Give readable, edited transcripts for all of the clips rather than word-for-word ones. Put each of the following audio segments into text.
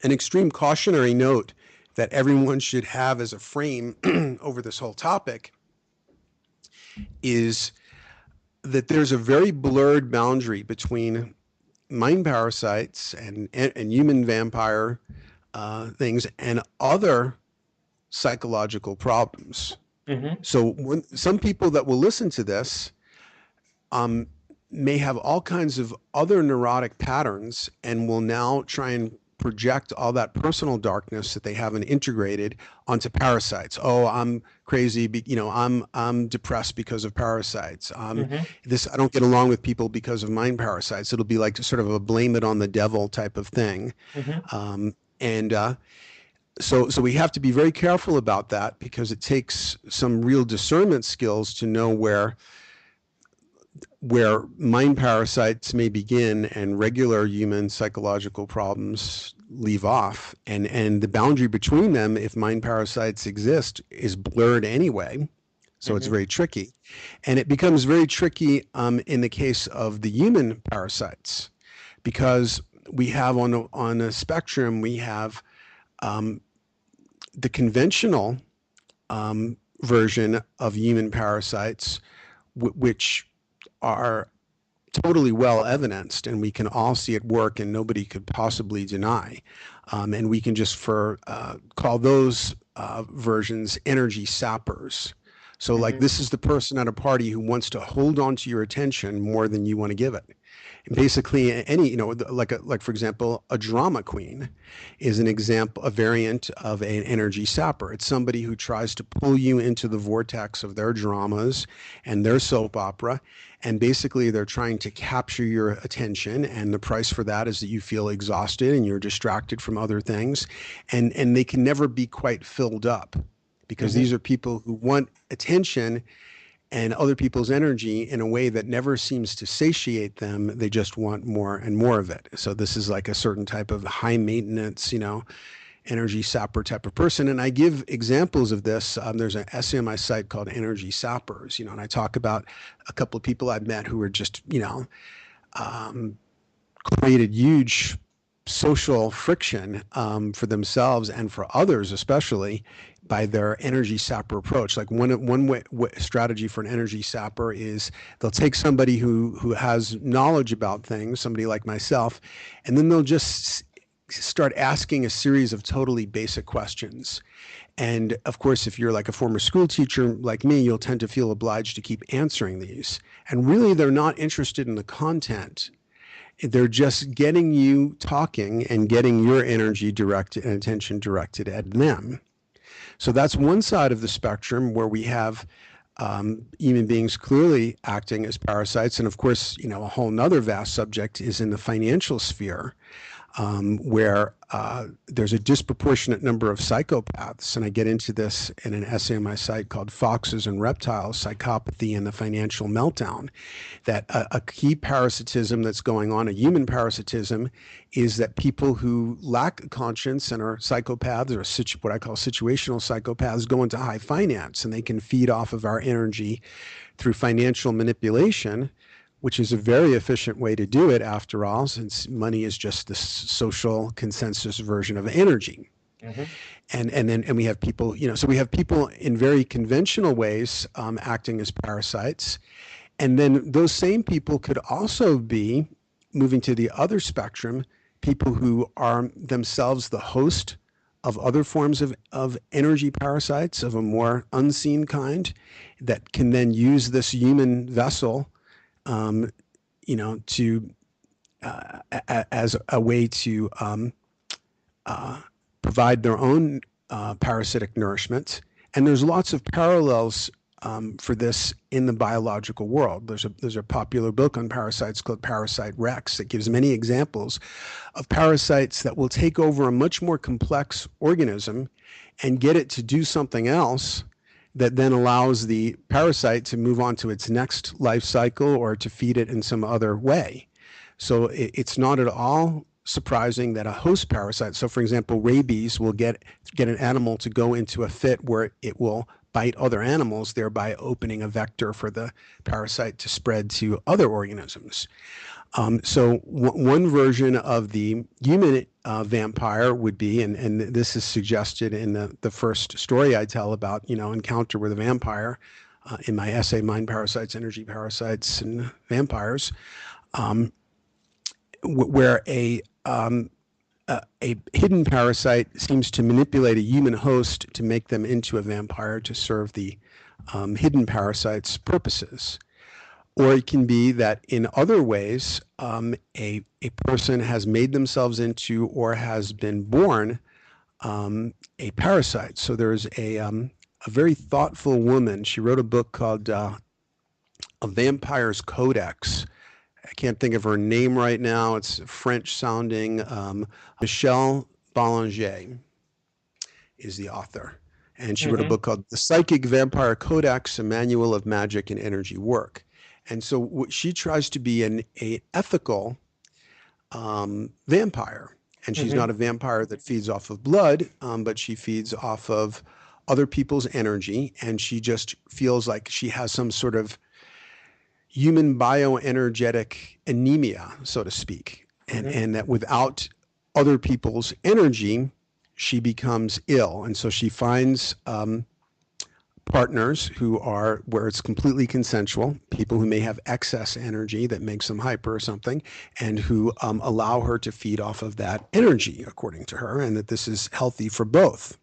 An extreme cautionary note that everyone should have as a frame over this whole topic is that there's a very blurred boundary between mind parasites and human vampire things and other psychological problems. Hmm. So when some people that will listen to this um, may have all kinds of other neurotic patterns and will now try and project all that personal darkness that they haven't integrated onto parasites. Oh, I'm crazy, I'm depressed because of parasites. Hmm. This I don't get along with people because of mind parasites. It'll be like sort of a blame it on the devil type of thing. Hmm. And so we have to be very careful about that because it takes some real discernment skills to know where mind parasites may begin and regular human psychological problems leave off. And the boundary between them, if mind parasites exist, is blurred anyway. So it's Hmm. very tricky. And it becomes very tricky in the case of the human parasites because we have on a spectrum, we have um, the conventional version of human parasites, which are totally well evidenced and we can all see it work and nobody could possibly deny. And we can just call those versions energy sappers. So like Hmm. this is the person at a party who wants to hold on to your attention more than you want to give it. And basically any, like for example, a drama queen is an example, a variant of an energy sapper. It's somebody who tries to pull you into the vortex of their dramas and their soap opera. And basically, they're trying to capture your attention. And the price for that is that you feel exhausted and you're distracted from other things. And they can never be quite filled up because Hmm. these are people who want attention and other people's energy in a way that never seems to satiate them. They just want more and more of it. So this is like a certain type of high maintenance, energy sapper type of person. And I give examples of this. There's an essay on my site called Energy Sappers, and I talk about a couple of people I've met who are just, um, created huge social friction for themselves and for others, especially by their energy sapper approach. Like one strategy for an energy sapper is they'll take somebody who has knowledge about things, somebody like myself, and then they'll just start asking a series of totally basic questions. And of course, if you're like a former school teacher like me, you'll tend to feel obliged to keep answering these. And really, they're not interested in the content. They're just getting you talking and getting your energy directed and attention directed at them. So that's one side of the spectrum where we have human beings clearly acting as parasites. And of course, a whole nother vast subject is in the financial sphere, where there's a disproportionate number of psychopaths. And I get into this in an essay on my site called Foxes and Reptiles, Psychopathy and the Financial Meltdown. That a key parasitism that's going on, a human parasitism, is that people who lack conscience and are psychopaths or what I call situational psychopaths go into high finance and they can feed off of our energy through financial manipulation, which is a very efficient way to do it after all, since money is just the social consensus version of energy. Hmm. And we have people, so we have people in very conventional ways acting as parasites. And then those same people could also be moving to the other spectrum, people who are themselves the host of other forms of energy parasites of a more unseen kind that can then use this human vessel, um, to as a way to uh, provide their own parasitic nourishment. And there's lots of parallels for this in the biological world. There's a popular book on parasites called Parasite Rex that gives many examples of parasites that will take over a much more complex organism and get it to do something else that then allows the parasite to move on to its next life cycle or to feed it in some other way. So it's not at all surprising that a host parasite, so for example, rabies will get an animal to go into a fit where it will bite other animals, thereby opening a vector for the parasite to spread to other organisms. So one version of the human vampire would be, and this is suggested in the first story I tell about, encounter with a vampire in my essay, Mind Parasites, Energy Parasites, and Vampires, where a hidden parasite seems to manipulate a human host to make them into a vampire to serve the hidden parasite's purposes. Or it can be that in other ways, a person has made themselves into or has been born a parasite. So there's a very thoughtful woman. She wrote a book called A Vampire's Codex. I can't think of her name right now. It's French sounding. Michelle Boulanger is the author. And she wrote a book called The Psychic Vampire Codex, a Manual of Magic and Energy Work. And so she tries to be an ethical vampire. And she's not a vampire that feeds off of blood, but she feeds off of other people's energy. And she just feels like she has some sort of human bioenergetic anemia, so to speak. And that without other people's energy, she becomes ill. And so she finds partners who are where it's completely consensual, people who may have excess energy that makes them hyper or something, and who allow her to feed off of that energy, according to her, and that this is healthy for both.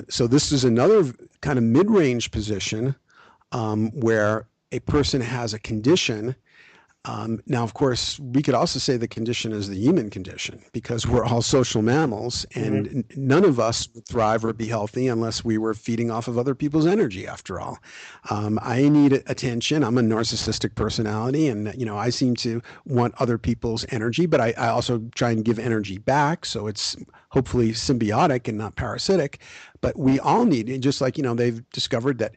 So this is another kind of mid-range position where a person has a condition. Now, of course, we could also say the condition is the human condition, because we're all social mammals, and none of us would thrive or be healthy unless we were feeding off of other people's energy, after all. I need attention. I'm a narcissistic personality, and I seem to want other people's energy, but I also try and give energy back, so it's hopefully symbiotic and not parasitic. But we all need it, just like, they've discovered that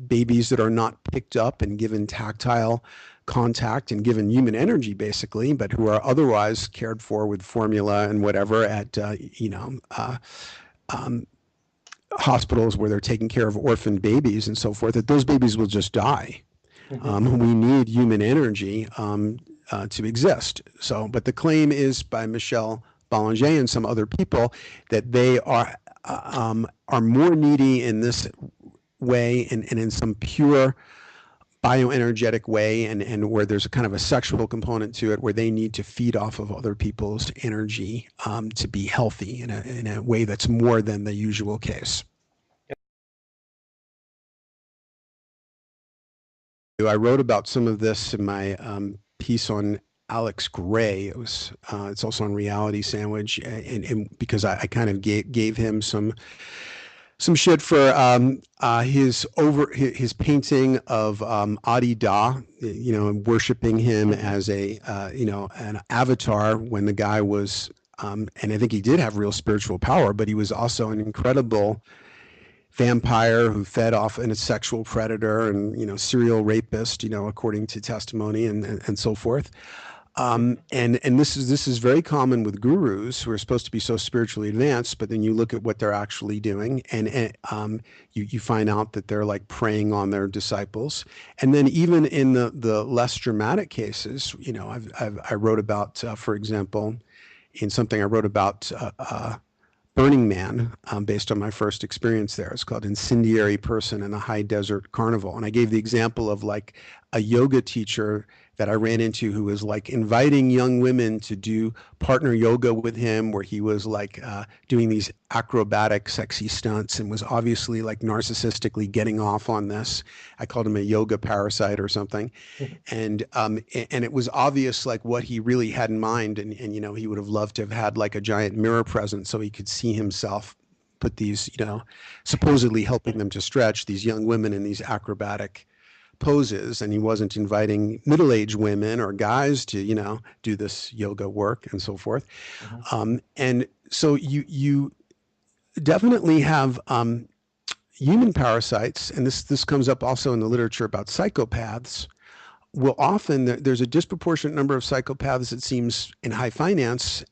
babies that are not picked up and given tactile contact and given human energy, basically, but who are otherwise cared for with formula and whatever at hospitals where they're taking care of orphan babies and so forth, that those babies will just die. We need human energy to exist. So, but the claim is by Michelle Boulanger and some other people that they are more needy in this way and in some pure bioenergetic way, and where there's a kind of a sexual component to it, where they need to feed off of other people's energy to be healthy in a way that's more than the usual case. I wrote about some of this in my piece on Alex Gray. It's also on Reality Sandwich, and because I kind of gave him some shit for his painting of Adi Da, worshiping him as an avatar, when the guy was, and I think he did have real spiritual power, but he was also an incredible vampire who fed off and a sexual predator and serial rapist, according to testimony and so forth. And this is very common with gurus who are supposed to be so spiritually advanced, but then you look at what they're actually doing, and you find out that they're like preying on their disciples. And then even in the less dramatic cases, I wrote about, for example, in something I wrote about Burning Man, based on my first experience there. It's called Incendiary Person in a High Desert Carnival. And I gave the example of like a yoga teacher that I ran into who was like inviting young women to do partner yoga with him, where he was like doing these acrobatic sexy stunts and was obviously like narcissistically getting off on this. I called him a yoga parasite or something. And it was obvious like what he really had in mind. And he would have loved to have had like a giant mirror present so he could see himself put these, supposedly helping them to stretch, these young women in these acrobatic poses, and he wasn't inviting middle-aged women or guys to do this yoga work and so forth. And so you definitely have human parasites, and this comes up also in the literature about psychopaths, will often there's a disproportionate number of psychopaths, it seems, in high finance,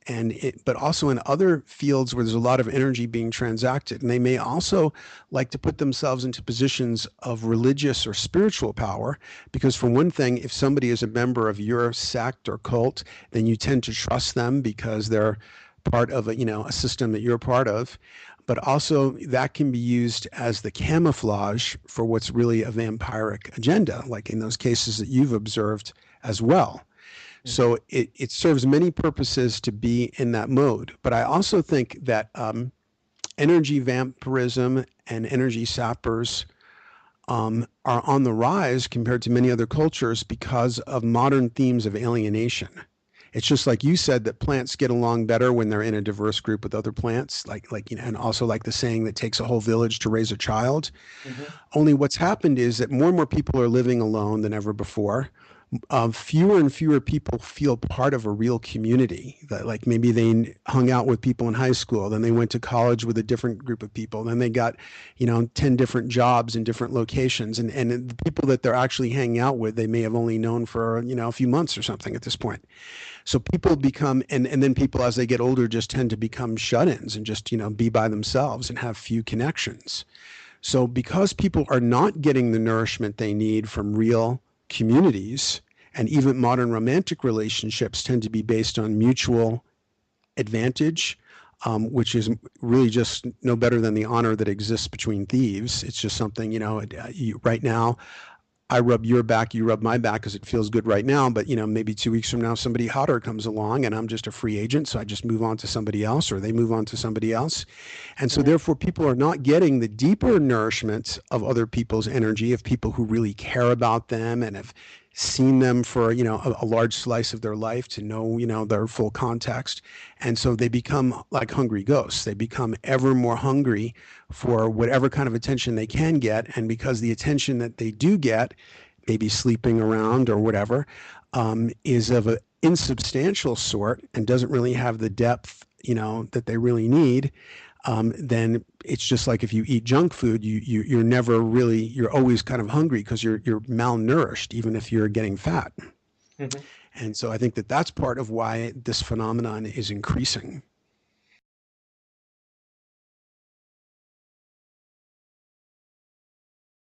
but also in other fields where there's a lot of energy being transacted, and they may also like to put themselves into positions of religious or spiritual power, because for one thing, if somebody is a member of your sect or cult, then you tend to trust them because they're part of a system that you're part of. But also that can be used as the camouflage for what's really a vampiric agenda, like in those cases that you've observed as well. Mhm. So it serves many purposes to be in that mode. But I also think that energy vampirism and energy sappers are on the rise compared to many other cultures because of modern themes of alienation. It's just like you said that plants get along better when they're in a diverse group with other plants, and also like the saying that takes a whole village to raise a child. Mhm. Only what's happened is that more and more people are living alone than ever before. Fewer and fewer people feel part of a real community. That like maybe they hung out with people in high school, then they went to college with a different group of people, then they got 10 different jobs in different locations, and the people that they're actually hanging out with they may have only known for a few months or something at this point. So people become, and then people as they get older just tend to become shut-ins and just be by themselves and have few connections. So because people are not getting the nourishment they need from real communities, and even modern romantic relationships tend to be based on mutual advantage, which is really just no better than the honor that exists between thieves. It's just something, right now I rub your back, you rub my back because it feels good right now. But maybe 2 weeks from now, somebody hotter comes along, and I'm just a free agent, so I just move on to somebody else, or they move on to somebody else. And so, Mhm. therefore, people are not getting the deeper nourishment of other people's energy, of people who really care about them and have seen them for a large slice of their life to know their full context. And so they become like hungry ghosts. They become ever more hungry for whatever kind of attention they can get. And because the attention that they do get, maybe sleeping around or whatever, is of an insubstantial sort and doesn't really have the depth, that they really need, then it's just like if you eat junk food, you're never really, you're always kind of hungry because you're malnourished, even if you're getting fat. Mhm. And so I think that that's part of why this phenomenon is increasing.